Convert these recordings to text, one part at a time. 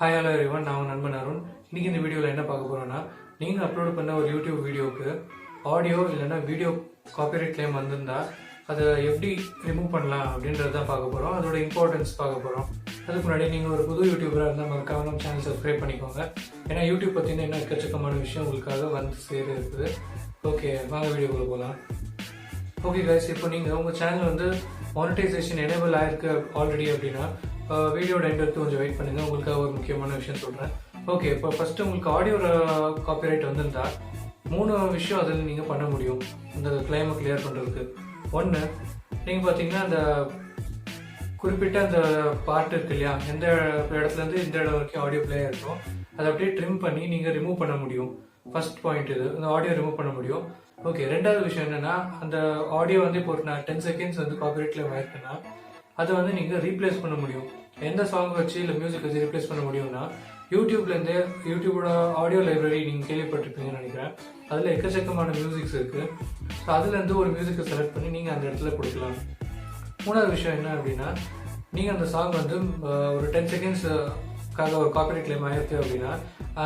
Hi hello everyone, நான் நண்பன் அருண். இன்னைக்கு இந்த வீடியோவில் என்ன பார்க்க போறோம்னா, நீங்கள் அப்லோட் பண்ண ஒரு யூடியூப் வீடியோவுக்கு ஆடியோ இல்லைன்னா வீடியோ காப்பிரைட் கிளைம் வந்திருந்தா அதை எப்படி ரிமூவ் பண்ணலாம் அப்படின்றது தான் பார்க்க போகிறோம். அதோட இம்பார்ட்டன்ஸ் பார்க்க போகிறோம். அதுக்கு முன்னாடி நீங்கள் ஒரு புது யூடியூபராக இருந்தால் மறக்காம நம்ம சேனல் சப்ஸ்கிரைப் பண்ணிக்கோங்க. ஏன்னா யூடியூப் பற்றின என்ன எக்கச்சக்கமான விஷயம் உங்களுக்காக வந்து சேர இருக்குது. ஓகே, வாங்க வீடியோக்குள்ள போகலாம். ஓகே கைஸ், இப்போ நீங்கள் உங்கள் சேனல் வந்து மானிட்டைசேஷன் எனேபிள் ஆயிருக்கு ஆல்ரெடி அப்படின்னா வீடியோட எண்ட் எடுத்து கொஞ்சம் வெயிட் பண்ணுங்கள். உங்களுக்காக ஒரு முக்கியமான விஷயம் சொல்கிறேன். ஓகே, இப்போ ஃபஸ்ட்டு உங்களுக்கு ஆடியோ காப்பிரைட் வந்திருந்தா 3 விஷயம் அதில் நீங்கள் பண்ண முடியும் இந்த கிளைமை கிளியர் பண்ணுறதுக்கு. ஒன்று, நீங்கள் பார்த்தீங்கன்னா அந்த குறிப்பிட்ட அந்த பார்ட் இருக்கு இல்லையா, எந்த இடத்துலேருந்து இந்த இடம் வரைக்கும் ஆடியோ பிளே இருக்கும் அதை அப்படியே ட்ரிம் பண்ணி நீங்கள் ரிமூவ் பண்ண முடியும். ஃபர்ஸ்ட் பாயிண்ட் இது, அந்த ஆடியோ ரிமூவ் பண்ண முடியும். ஓகே, ரெண்டாவது விஷயம் என்னன்னா, அந்த ஆடியோ வந்து இப்போ ஒரு 10 செகண்ட்ஸ் வந்து காப்பிரைட் கிளைம் ஆயிருக்குன்னா அதை வந்து நீங்கள் ரீப்ளேஸ் பண்ண முடியும். எந்த சாங் வச்சு இல்லை மியூசிக் வச்சு ரீப்ளேஸ் பண்ண முடியும்னா, யூடியூப்லேருந்து யூடியூபோட ஆடியோ லைப்ரரி நீங்கள் கேள்விப்பட்டிருப்பீங்கன்னு நினைக்கிறேன். அதில் எக்கச்சக்கமான மியூசிக்ஸ் இருக்குது. ஸோ அதுலேருந்து ஒரு மியூசிக்கை செலக்ட் பண்ணி நீங்கள் அந்த இடத்துல கொடுக்கலாம். மூணாவது விஷயம் என்ன அப்படின்னா, நீங்கள் அந்த சாங் வந்து ஒரு 10 செகண்ட்ஸ்க்காக ஒரு காப்பிரைட் கிளைம் ஆயிருக்கு அப்படின்னா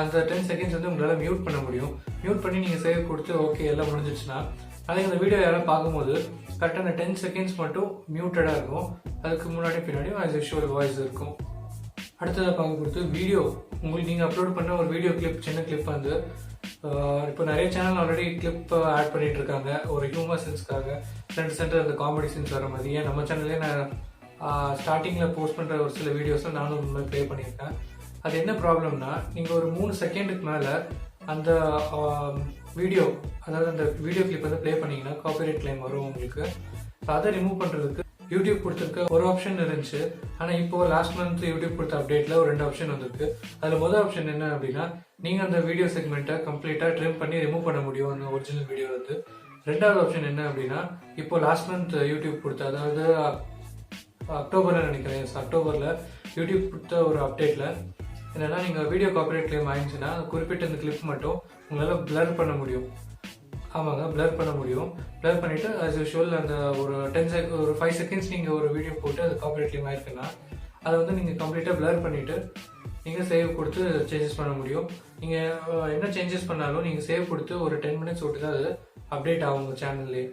அந்த 10 செகண்ட்ஸ் வந்து உங்களால் மியூட் பண்ண முடியும். மியூட் பண்ணி நீங்கள் சேவ் கொடுத்து ஓகே எல்லாம் முடிஞ்சிச்சுன்னா அதுக்கு அந்த வீடியோ யாராவது பார்க்கும்போது கரெக்டாக அந்த 10 செகண்ட்ஸ் மட்டும் மியூட்டடாக இருக்கும். அதுக்கு முன்னாடி பின்னாடியும் ஆஸ் யூஷுவல் வாய்ஸ் இருக்கும். அடுத்ததாக பார்க்க கொடுத்து வீடியோ, உங்களுக்கு நீங்கள் அப்லோட் பண்ண ஒரு வீடியோ கிளிப், சின்ன கிளிப் வந்து இப்போ நிறைய சேனல் ஆல்ரெடி கிளிப் ஆட் பண்ணிட்டு இருக்காங்க ஒரு ஹியூமர் சென்ஸ்க்காக. சென்டர் அந்த காமெடி சென்ஸ் வர மாதிரி. ஏன் நம்ம சேனல்லே நான் ஸ்டார்டிங்கில் போஸ்ட் பண்ணுற ஒரு சில வீடியோஸில் நானும் இந்த மாதிரி ப்ளே பண்ணியிருக்கேன். அது என்ன ப்ராப்ளம்னா, நீங்கள் ஒரு 3 செகண்டுக்கு மேலே அந்த வீடியோ, அதாவது அந்த வீடியோ கிளிப் வந்து ப்ளே பண்ணிங்கன்னா காப்பிரைட் கிளைம் வரும் உங்களுக்கு. ஸோ அதை ரிமூவ் பண்ணுறதுக்கு யூடியூப் கொடுத்துருக்க ஒரு ஆப்ஷன் இருந்துச்சு. ஆனால் இப்போ லாஸ்ட் மந்த் யூடியூப் கொடுத்த அப்டேட்டில் ஒரு 2 ஆப்ஷன் வந்திருக்கு. அதில் முதல் ஆப்ஷன் என்ன அப்படின்னா, நீங்கள் அந்த வீடியோ செக்மெண்ட்டை கம்ப்ளீட்டாக ட்ரிம் பண்ணி ரிமூவ் பண்ண முடியும் அந்த ஒரிஜினல் வீடியோ வந்து. ரெண்டாவது ஆப்ஷன் என்ன அப்படின்னா, இப்போ லாஸ்ட் மந்த் யூடியூப் கொடுத்த, அதாவது அக்டோபரில் நினைக்கிறேன், அக்டோபரில் யூடியூப் கொடுத்த ஒரு அப்டேட்டில் என்னன்னா, நீங்கள் வீடியோ காப்பிரைட் கிளைம் ஆயிடுச்சுன்னா குறிப்பிட்ட இந்த கிளிப் மட்டும் உங்களால் பிளர் பண்ண முடியும். ஆமாங்க, பிளர் பண்ண முடியும். பிளர் பண்ணிவிட்டு ஆஸ் யூஷுவல் அந்த ஒரு 5 செகண்ட்ஸ் நீங்கள் ஒரு வீடியோ போட்டு அது காப்பிரைட் கிளைம் ஆயிருக்குன்னா அதை வந்து நீங்கள் கம்ப்ளீட்டாக பிளர் பண்ணிவிட்டு நீங்கள் சேவ் கொடுத்து சேஞ்சஸ் பண்ண முடியும். நீங்கள் என்ன சேஞ்சஸ் பண்ணாலும் நீங்கள் சேவ் கொடுத்து ஒரு 10 மினிட்ஸ் விட்டு தான் அது அப்டேட் ஆகும் உங்கள் சேனல்லே.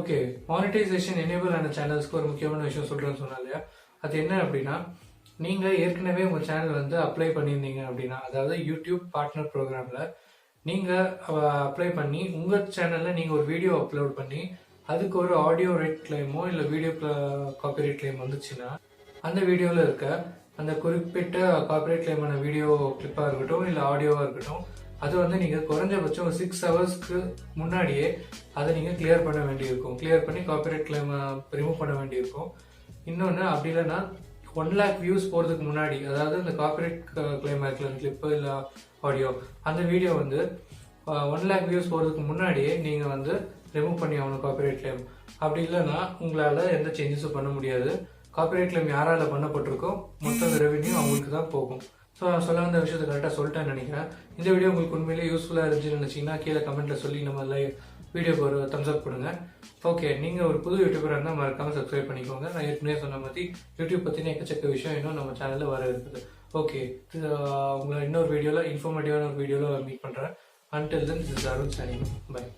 ஓகே, மானிட்டைசேஷன் எனேபிள் ஆன சேனல்ஸ்க்கு ஒரு முக்கியமான விஷயம் சொல்கிறேன்னு சொன்னா இல்லையா, அது என்ன அப்படின்னா, நீங்கள் ஏற்கனவே உங்கள் சேனல் வந்து அப்ளை பண்ணியிருந்தீங்க அப்படின்னா, அதாவது யூடியூப் பார்ட்னர் ப்ரோக்ராமில் நீங்கள் அப்ளை பண்ணி உங்கள் சேனலில் நீங்கள் ஒரு வீடியோ அப்லோட் பண்ணி அதுக்கு ஒரு ஆடியோ ரைட் கிளைமோ இல்லை வீடியோ காப்பிரைட் கிளைம் வந்துச்சுன்னா அந்த வீடியோவில் இருக்க அந்த குறிப்பிட்ட காப்பிரைட் கிளைமான வீடியோ கிளிப்பாக இருக்கட்டும் இல்லை ஆடியோவாக இருக்கட்டும், அது வந்து நீங்கள் குறைஞ்சபட்சம் ஒரு 6 ஹவர்ஸ்க்கு முன்னாடியே அதை நீங்கள் கிளியர் பண்ண வேண்டியிருக்கும். கிளியர் பண்ணி காப்பிரைட் கிளைமை ரிமூவ் பண்ண வேண்டியிருக்கும். இன்னொன்று, அப்படி இல்லைன்னா 1 lakh வியூஸ் போகிறதுக்கு முன்னாடி, அதாவது இந்த காப்பிரைட் கிளைம் ஆயிருக்கல கிளிப்பு இல்லை ஆடியோ, அந்த வீடியோ வந்து 1 lakh வியூஸ் போகிறதுக்கு முன்னாடியே நீங்கள் வந்து ரிமூவ் பண்ணி ஆகணும் காப்பிரைட் கிளைம். அப்படி இல்லைன்னா உங்களால் எந்த சேஞ்சஸும் பண்ண முடியாது. காப்பிரைட் கிளைம் யாரால பண்ணப்பட்டிருக்கோ மொத்த ரெவென்யூ அவங்களுக்கு தான் போகும். ஸோ நான் சொல்ல வந்த விஷயத்தை கரெக்டாக சொல்லிட்டேன்னு நினைக்கிறேன். இந்த வீடியோ உங்களுக்கு உண்மையிலேயே யூஸ்ஃபுல்லாக இருந்துச்சுன்னு நினச்சிங்கன்னா கீழே கமெண்ட்டில் சொல்லி நம்ம வீடியோக்கு ஒரு தம்ஸ் அப் கொடுங்க. ஓகே, நீங்கள் ஒரு புது யூடியூபராக இருந்தால் மறக்காமல் சப்ஸ்கிரைப் பண்ணிக்கோங்க. நான் ஏற்கனவே சொன்ன மாதிரி யூடியூப் பற்றின எக்கச்சக்க விஷயம் இன்னும் நம்ம சேனலில் வர இருக்குது. ஓகே, உங்களை இன்னொரு வீடியோவில், இன்ஃபர்மேட்டிவான ஒரு வீடியோவில் மீட் பண்ணுறேன். Until then, this is Arun signing. Bye.